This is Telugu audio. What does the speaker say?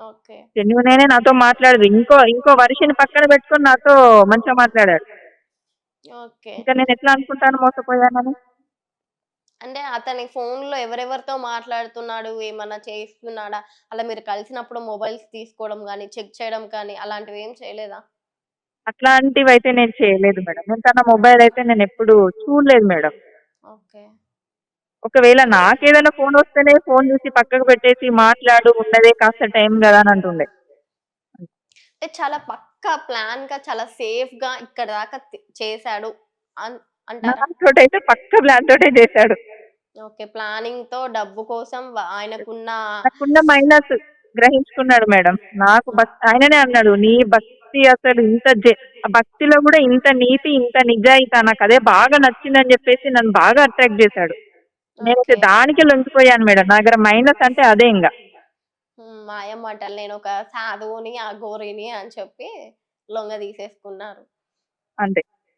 ఓకే. జెన్యూన్ అయినే నాతో మాట్లాడదు. ఇంకో వర్షిని పక్కన పెట్టుకొని నాతో మంచిగా మాట్లాడాడు. ఓకే. ఇంకా నేనెట్లా అనుకుంటాను మోసపోయానని? అంటే అతని ఫోన్‌లో ఎవరెవరితో మాట్లాడుతున్నాడు? ఏమన్నా చేస్తున్నాడా? అలా మీరు కలిసినప్పుడు మొబైల్స్ తీసుకోవడం గాని, చెక్ చేయడం కానీ అలాంటివేం చేయలేదా? అట్లాంటివైతే నేను చేయలేదు మేడం. నేను తన మొబైల్ అయితే నేనెప్పుడు చూడలేదు మేడం. ఓకే. ఒకవేళ నాకేదైనా ఫోనొస్తేనే ఫోను చూసి పక్కకు పెట్టేసి మాట్లాడు ఉన్నదే కాస్త టైం గదా అని అంటుండే. అంటే చాలా పక్కా ప్లాన్‌గా చాలా సేఫ్‌గా ఇక్కడి దాకా చేసాడు అన్ అంటారా? నాతోటైతే పక్కా ప్లాన్ తోటే చేశాడు. ఓకే. ప్లానింగ్‌తో డబ్బు కోసం ఆయనకున్న నాకున్న మైనస్ గ్రహించుకున్నాడు మేడం. నాకు ఆయననే అన్నాడు, "నీ భక్తి అసలు ఆ భక్తిలో గూడా ఇంత నీతి, ఇంత నిజాయితా నాకదే బాగా నచ్చిందని" జెప్పేసి నన్ను బాగా అట్రాక్ట్ జేశాడు. నేనైతే ఓకే. దానికే లొంగిపోయాను మేడం. నా దగ్గర మైనస్ అంటే అదే ఇంగ. మాయ మాటలు నేనొక సాధువుని, అఘోరిని అని చెప్పి లొంగ తీసేసుకున్నారు. అంతే.